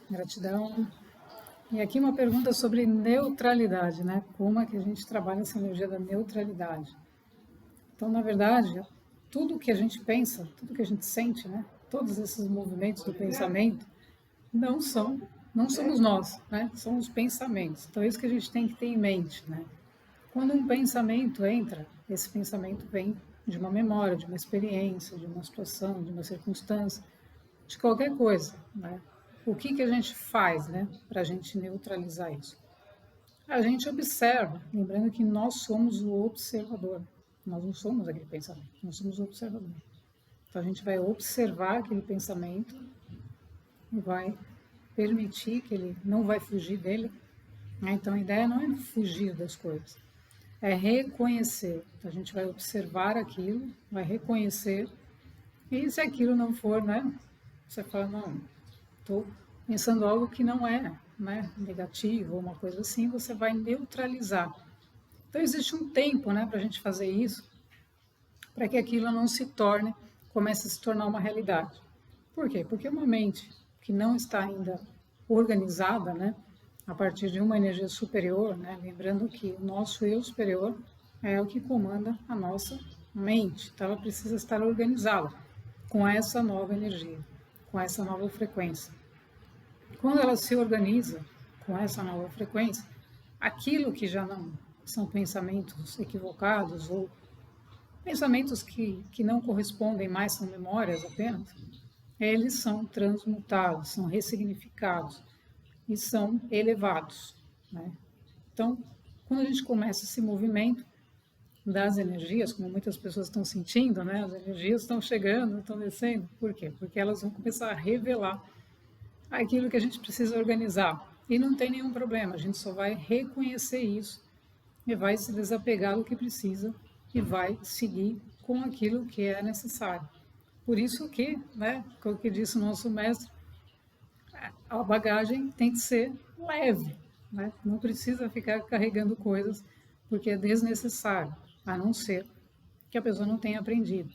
Gratidão. E aqui uma pergunta sobre neutralidade, né? Como é que a gente trabalha essa energia da neutralidade? Então, na verdade, tudo que a gente pensa, tudo que a gente sente, né? Todos esses movimentos do pensamento não são, não somos nós, né? São os pensamentos. Então, é isso que a gente tem que ter em mente, né? Quando um pensamento entra, esse pensamento vem de uma memória, de uma experiência, de uma situação, de uma circunstância, de qualquer coisa, né? O que a gente faz, né, para a gente neutralizar isso? A gente observa, lembrando que nós somos o observador. Nós não somos aquele pensamento, nós somos o observador. Então a gente vai observar aquele pensamento e vai permitir que ele não vai fugir dele. Né? Então a ideia não é fugir das coisas, é reconhecer. Então a gente vai observar aquilo, vai reconhecer, e se aquilo não for, né, você fala, não, estou pensando algo que não é, né, negativo ou uma coisa assim, você vai neutralizar. Então existe um tempo, né, para a gente fazer isso, para que aquilo não se torne, comece a se tornar uma realidade. Por quê? Porque uma mente que não está ainda organizada, né, a partir de uma energia superior, né, lembrando que o nosso eu superior é o que comanda a nossa mente, então ela precisa estar organizada com essa nova energia, com essa nova frequência. Quando ela se organiza com essa nova frequência, aquilo que já não são pensamentos equivocados ou pensamentos que não correspondem mais, são memórias apenas, eles são transmutados, são ressignificados e são elevados. Né? Então, quando a gente começa esse movimento das energias, como muitas pessoas estão sentindo, né? As energias estão chegando, estão descendo. Por quê? Porque elas vão começar a revelar aquilo que a gente precisa organizar. E não tem nenhum problema, a gente só vai reconhecer isso e vai se desapegar do que precisa e vai seguir com aquilo que é necessário. Por isso que, né, como que disse o nosso mestre, a bagagem tem que ser leve, né? Não precisa ficar carregando coisas porque é desnecessário, a não ser que a pessoa não tenha aprendido.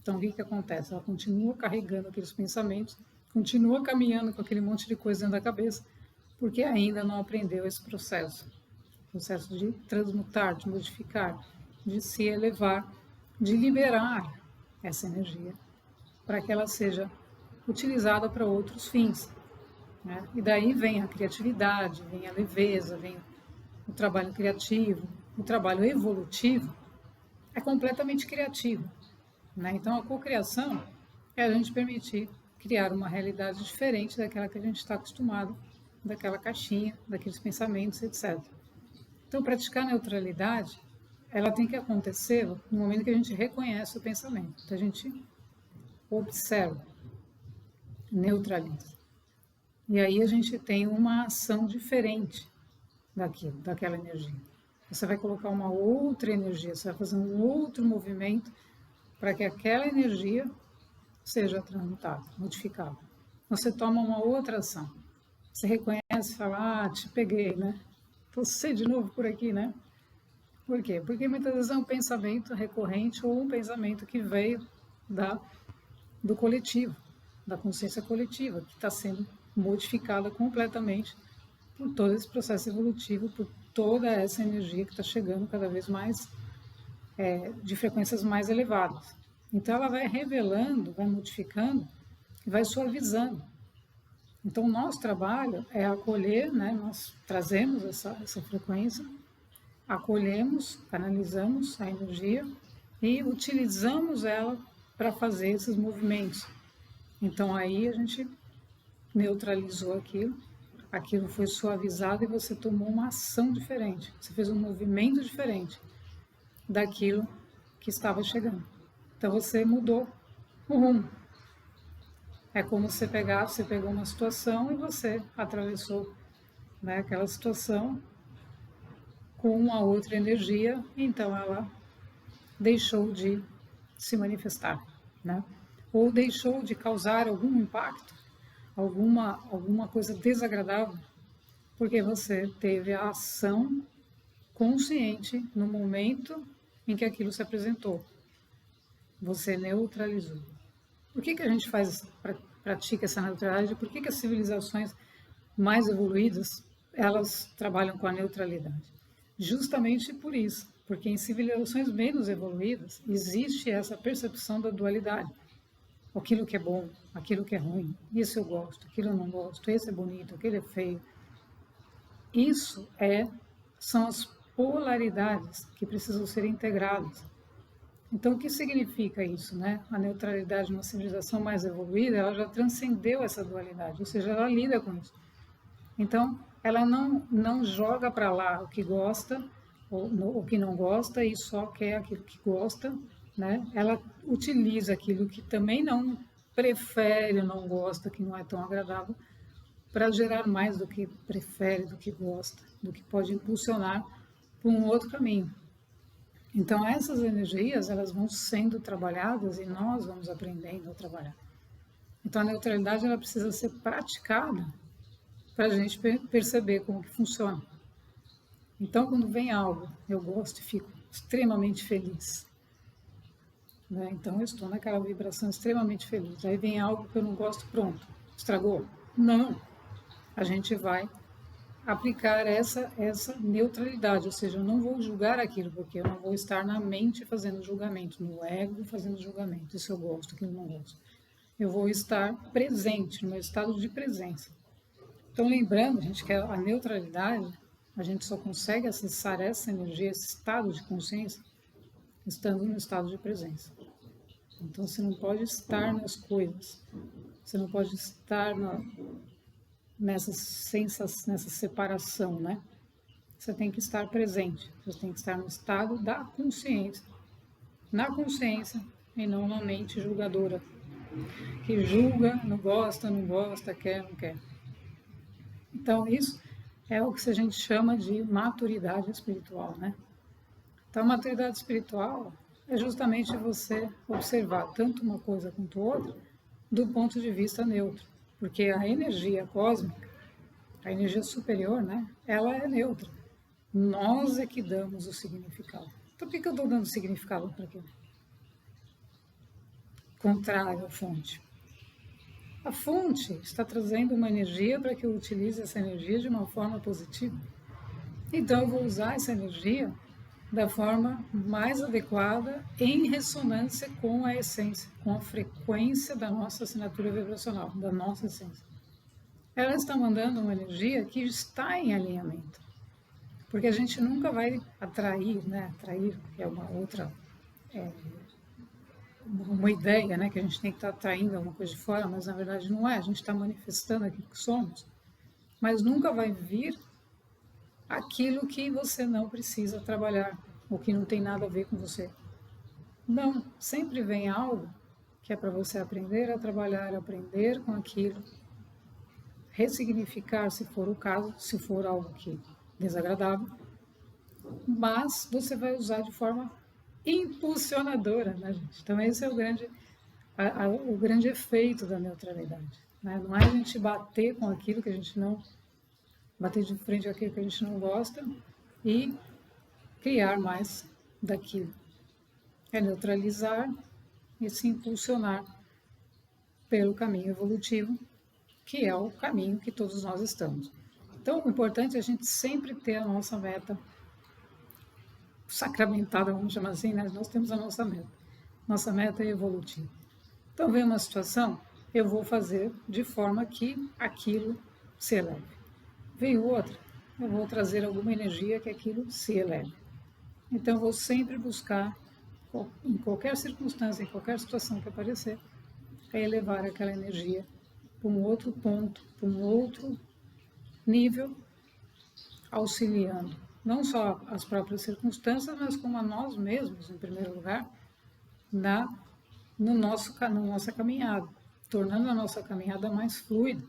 Então, o que acontece? Ela continua carregando aqueles pensamentos, continua caminhando com aquele monte de coisa dentro da cabeça, porque ainda não aprendeu esse processo de transmutar, de modificar, de se elevar, de liberar essa energia para que ela seja utilizada para outros fins. Né? E daí vem a criatividade, vem a leveza, vem o trabalho criativo, o trabalho evolutivo é completamente criativo. Né? Então, a cocriação é a gente permitir criar uma realidade diferente daquela que a gente está acostumado, daquela caixinha, daqueles pensamentos, etc. Então, praticar neutralidade, ela tem que acontecer no momento que a gente reconhece o pensamento. Então, a gente observa, neutraliza. E aí a gente tem uma ação diferente daquela energia. Você vai colocar uma outra energia, você vai fazer um outro movimento para que aquela energia seja transmutada, modificada. Você toma uma outra ação. Você reconhece, fala, te peguei, né? Você de novo por aqui, né? Por quê? Porque muitas vezes é um pensamento recorrente ou um pensamento que veio da, do coletivo, da consciência coletiva, que está sendo modificada completamente por todo esse processo evolutivo, por toda essa energia que está chegando cada vez mais de frequências mais elevadas. Então ela vai revelando, vai modificando e vai suavizando. Então o nosso trabalho é acolher, né? Nós trazemos essa frequência, acolhemos, canalizamos a energia e utilizamos ela para fazer esses movimentos. Então aí a gente neutralizou aquilo foi suavizado e você tomou uma ação diferente, você fez um movimento diferente daquilo que estava chegando. Então você mudou o rumo. É como você pegou uma situação e você atravessou, né, aquela situação com uma outra energia, então ela deixou de se manifestar, né? Ou deixou de causar algum impacto, alguma coisa desagradável, porque você teve a ação consciente no momento em que aquilo se apresentou. Você neutralizou. Por que a gente pratica essa neutralidade? Por que as civilizações mais evoluídas, elas trabalham com a neutralidade. Justamente por isso, porque em civilizações menos evoluídas existe essa percepção da dualidade. Aquilo que é bom, aquilo que é ruim, isso eu gosto, aquilo eu não gosto, esse é bonito, aquele é feio. Isso são as polaridades que precisam ser integradas. Então, o que significa isso, né? A neutralidade numa civilização mais evoluída, ela já transcendeu essa dualidade, ou seja, ela lida com isso. Então, ela não joga para lá o que gosta ou o que não gosta e só quer aquilo que gosta, né? Ela utiliza aquilo que também não prefere, não gosta, que não é tão agradável, para gerar mais do que prefere, do que gosta, do que pode impulsionar para um outro caminho. Então, essas energias, elas vão sendo trabalhadas e nós vamos aprendendo a trabalhar. Então, a neutralidade, ela precisa ser praticada para a gente perceber como que funciona. Então, quando vem algo, eu gosto e fico extremamente feliz. Né? Então, eu estou naquela vibração extremamente feliz. Aí vem algo que eu não gosto, pronto, estragou? Não. A gente vai aplicar essa neutralidade, ou seja, eu não vou julgar aquilo, porque eu não vou estar na mente fazendo julgamento, no ego fazendo julgamento, isso eu gosto, aquilo eu não gosto. Eu vou estar presente, no meu estado de presença. Então, lembrando, gente, que a neutralidade, a gente só consegue acessar essa energia, esse estado de consciência, estando no estado de presença. Então, você não pode estar nas coisas, você não pode estar nessa separação, né? Você tem que estar presente, você tem que estar no estado da consciência, na consciência e não na mente julgadora, que julga, não gosta, quer, não quer. Então, isso é o que a gente chama de maturidade espiritual, né? Então, a maturidade espiritual é justamente você observar tanto uma coisa quanto outra do ponto de vista neutro, porque a energia cósmica, a energia superior, né? Ela é neutra. Nós é que damos o significado. Então, por que eu estou dando significado para aquilo? Contrário à fonte. A fonte está trazendo uma energia para que eu utilize essa energia de uma forma positiva. Então, eu vou usar essa energia da forma mais adequada em ressonância com a essência, com a frequência da nossa assinatura vibracional, da nossa essência. Ela está mandando uma energia que está em alinhamento. Porque a gente nunca vai atrair, né? Atrair, que é uma outra... uma ideia, né, que a gente tem que estar atraindo alguma coisa de fora, mas na verdade não é, a gente está manifestando aquilo que somos, mas nunca vai vir aquilo que você não precisa trabalhar, ou que não tem nada a ver com você. Não, sempre vem algo que é para você aprender a trabalhar, aprender com aquilo, ressignificar se for o caso, se for algo que desagradável, mas você vai usar de forma impulsionadora, né, gente? Então esse é o grande efeito da neutralidade, né? Não é a gente bater com aquilo que a gente não... bater de frente com aquilo que a gente não gosta e criar mais daquilo. É neutralizar e se impulsionar pelo caminho evolutivo, que é o caminho que todos nós estamos. Então, o importante é a gente sempre ter a nossa meta sacramentada, vamos chamar assim, né? Nós temos a nossa meta. Nossa meta é evolutiva. Então, vem uma situação, eu vou fazer de forma que aquilo se eleve. Veio outra, eu vou trazer alguma energia que aquilo se eleve. Então, eu vou sempre buscar, em qualquer circunstância, em qualquer situação que aparecer, elevar aquela energia para um outro ponto, para um outro nível, auxiliando não só as próprias circunstâncias, mas como a nós mesmos, em primeiro lugar, na nossa caminhada, tornando a nossa caminhada mais fluida.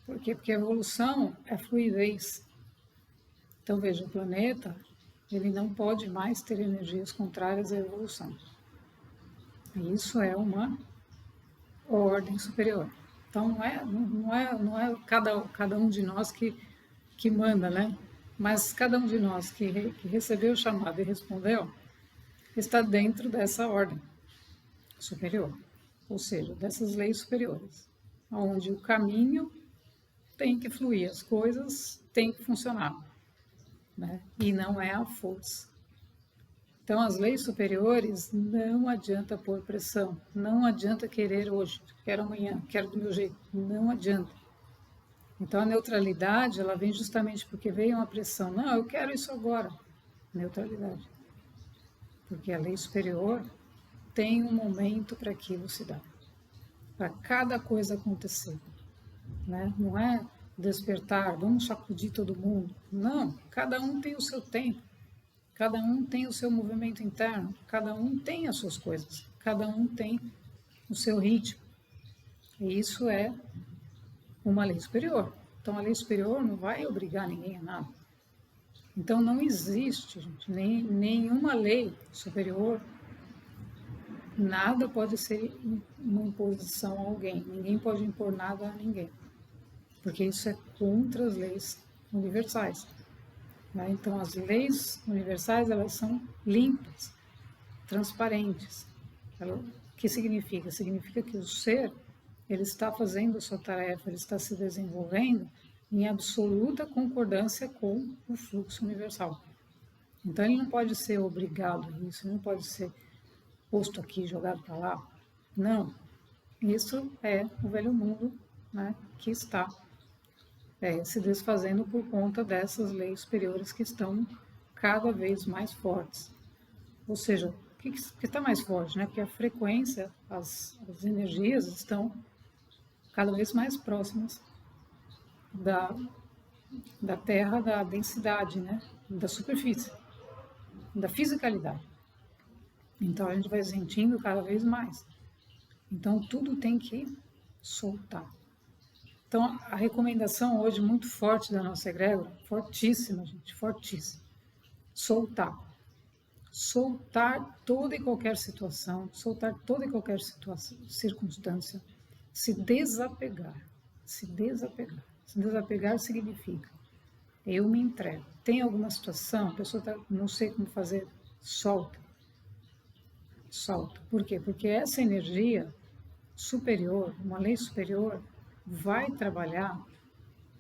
Por quê? Porque a evolução é fluidez. Então, veja, o planeta, ele não pode mais ter energias contrárias à evolução. Isso é uma ordem superior. Então, não é cada um de nós que manda, né? Mas cada um de nós que recebeu o chamado e respondeu, está dentro dessa ordem superior, ou seja, dessas leis superiores, onde o caminho tem que fluir, as coisas têm que funcionar, né? E não é a força. Então, as leis superiores, não adianta pôr pressão, não adianta querer hoje, quero amanhã, quero do meu jeito, não adianta. Então, a neutralidade, ela vem justamente porque veio uma pressão. Não, eu quero isso agora. Neutralidade. Porque a lei superior tem um momento para aquilo se dar, para cada coisa acontecer, né? Não é despertar, vamos sacudir todo mundo. Não, cada um tem o seu tempo, cada um tem o seu movimento interno, cada um tem as suas coisas, cada um tem o seu ritmo. E isso é uma lei superior. Então, a lei superior não vai obrigar ninguém a nada. Então, não existe, gente, nenhuma lei superior, nada pode ser uma imposição a alguém. Ninguém pode impor nada a ninguém, porque isso é contra as leis universais, né? Então, as leis universais, elas são limpas, transparentes. O que significa? Significa que o ser, ele está fazendo a sua tarefa, ele está se desenvolvendo em absoluta concordância com o fluxo universal. Então, ele não pode ser obrigado a isso, ele não pode ser posto aqui, jogado para lá. Não. Isso é o velho mundo, né, que está se desfazendo por conta dessas leis superiores que estão cada vez mais fortes. Ou seja, o que está mais forte? Né? Porque a frequência, as energias estão cada vez mais próximas da Terra, da densidade, né? Da superfície, da fisicalidade. Então a gente vai sentindo cada vez mais. Então tudo tem que soltar. Então a recomendação hoje muito forte da nossa egrégora, fortíssima, gente, fortíssima. Soltar. Soltar toda e qualquer situação, soltar toda e qualquer circunstância, se desapegar, se desapegar. Se desapegar significa, eu me entrego. Tem alguma situação, a pessoa tá, não sei como fazer, solta. Solta. Por quê? Porque essa energia superior, uma lei superior, vai trabalhar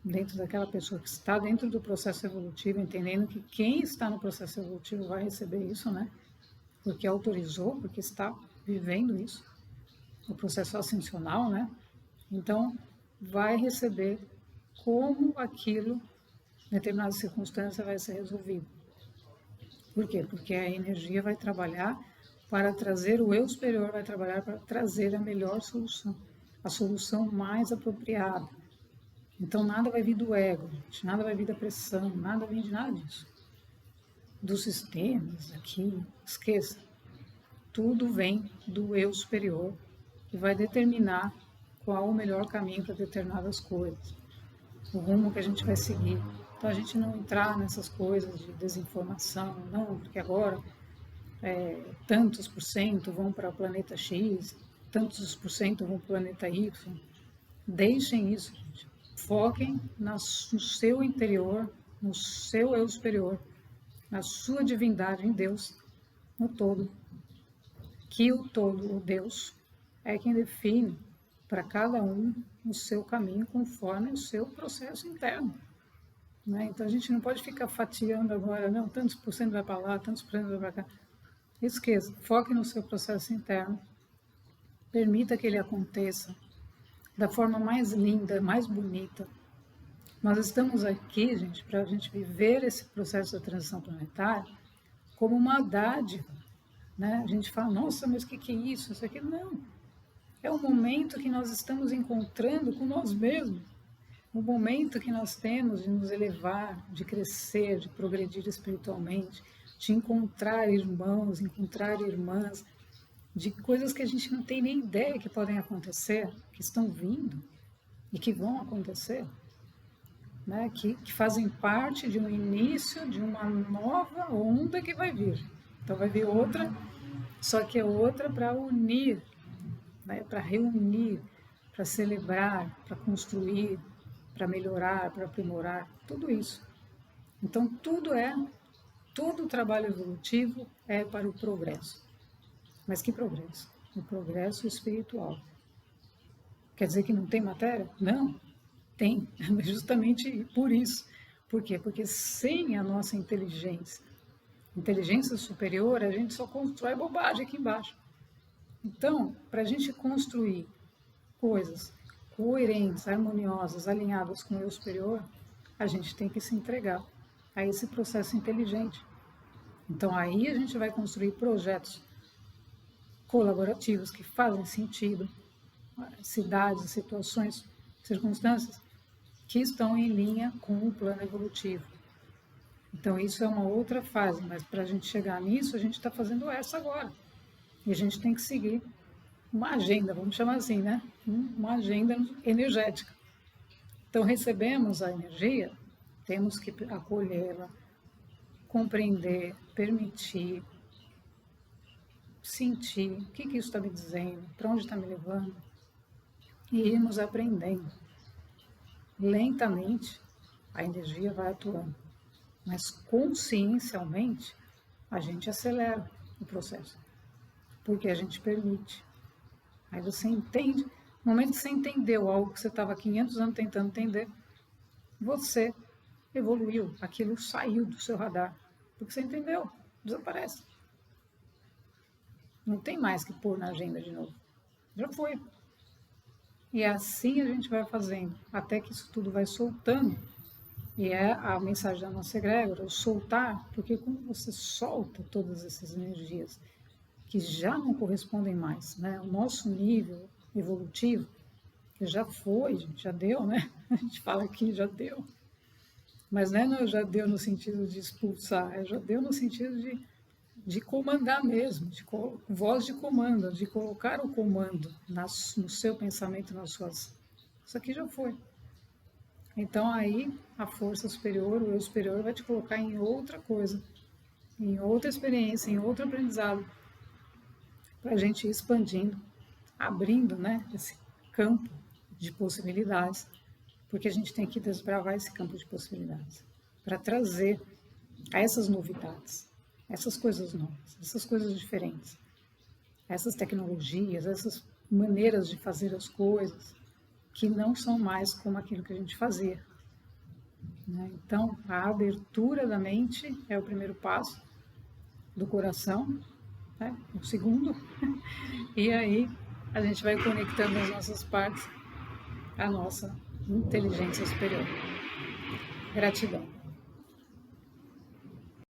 dentro daquela pessoa que está dentro do processo evolutivo, entendendo que quem está no processo evolutivo vai receber isso, né? Porque autorizou, porque está vivendo isso, o processo ascensional, né? Então, vai receber como aquilo, em determinada circunstância, vai ser resolvido. Por quê? Porque a energia vai trabalhar para trazer, o eu superior vai trabalhar para trazer a melhor solução, a solução mais apropriada. Então, nada vai vir do ego, gente, nada vai vir da pressão, nada vem de nada disso. Dos sistemas aqui, esqueça. Tudo vem do eu superior, que vai determinar qual o melhor caminho para determinadas coisas, o rumo que a gente vai seguir. Então, a gente não entrar nessas coisas de desinformação, não, porque agora tantos por cento vão para o planeta X, tantos por cento vão para o planeta Y. Deixem isso, gente. Foquem no seu interior, no seu eu superior, na sua divindade em Deus, no todo. Que o todo, o Deus, é quem define para cada um o seu caminho conforme o seu processo interno. Né? Então a gente não pode ficar fatiando agora, não, tantos por cento vai para lá, tantos por cento vai para cá. Esqueça, foque no seu processo interno, permita que ele aconteça da forma mais linda, mais bonita. Nós estamos aqui, gente, para a gente viver esse processo da transição planetária como uma dádiva, né? A gente fala, nossa, mas o que é isso? Isso aqui não. É o momento que nós estamos encontrando com nós mesmos. O momento que nós temos de nos elevar, de crescer, de progredir espiritualmente, de encontrar irmãos, encontrar irmãs, de coisas que a gente não tem nem ideia que podem acontecer, que estão vindo e que vão acontecer, né? Que fazem parte de um início de uma nova onda que vai vir. Então vai vir outra, só que é outra para unir, né? Para reunir, para celebrar, para construir, para melhorar, para aprimorar, tudo isso. Então todo o trabalho evolutivo é para o progresso. Mas que progresso? O progresso espiritual. Quer dizer que não tem matéria? Não. tem, justamente por isso. Por quê? Porque sem a nossa inteligência superior, a gente só constrói bobagem aqui embaixo. Então, para a gente construir coisas coerentes, harmoniosas, alinhadas com o eu superior, a gente tem que se entregar a esse processo inteligente. Então, aí a gente vai construir projetos colaborativos que fazem sentido, cidades, situações, circunstâncias que estão em linha com o plano evolutivo. Então, isso é uma outra fase, mas para a gente chegar nisso, a gente está fazendo essa agora. E a gente tem que seguir uma agenda, vamos chamar assim, né? Uma agenda energética. Então, recebemos a energia, temos que acolhê-la, compreender, permitir, sentir o que isso está me dizendo, para onde está me levando, e irmos aprendendo. Lentamente, a energia vai atuando, mas consciencialmente, a gente acelera o processo, porque a gente permite. Aí você entende, no momento que você entendeu algo que você estava há 500 anos tentando entender, você evoluiu, aquilo saiu do seu radar, porque você entendeu, desaparece. Não tem mais que pôr na agenda de novo, já foi. E assim a gente vai fazendo, até que isso tudo vai soltando. E é a mensagem da nossa egrégora, soltar, porque quando você solta todas essas energias que já não correspondem mais, né? O nosso nível evolutivo, que já foi, já deu, né? A gente fala aqui, já deu. Mas não é já deu no sentido de expulsar, é já deu no sentido de comandar mesmo, de voz de comando, de colocar o comando no seu pensamento, nas suas... Isso aqui já foi. Então aí a força superior, o eu superior vai te colocar em outra coisa, em outra experiência, em outro aprendizado, para a gente ir expandindo, abrindo, né, esse campo de possibilidades, porque a gente tem que desbravar esse campo de possibilidades para trazer essas novidades, essas coisas novas, essas coisas diferentes, essas tecnologias, essas maneiras de fazer as coisas que não são mais como aquilo que a gente fazia. Né? Então, a abertura da mente é o primeiro passo, do coração, né? O segundo, e aí a gente vai conectando as nossas partes à nossa inteligência superior. Gratidão.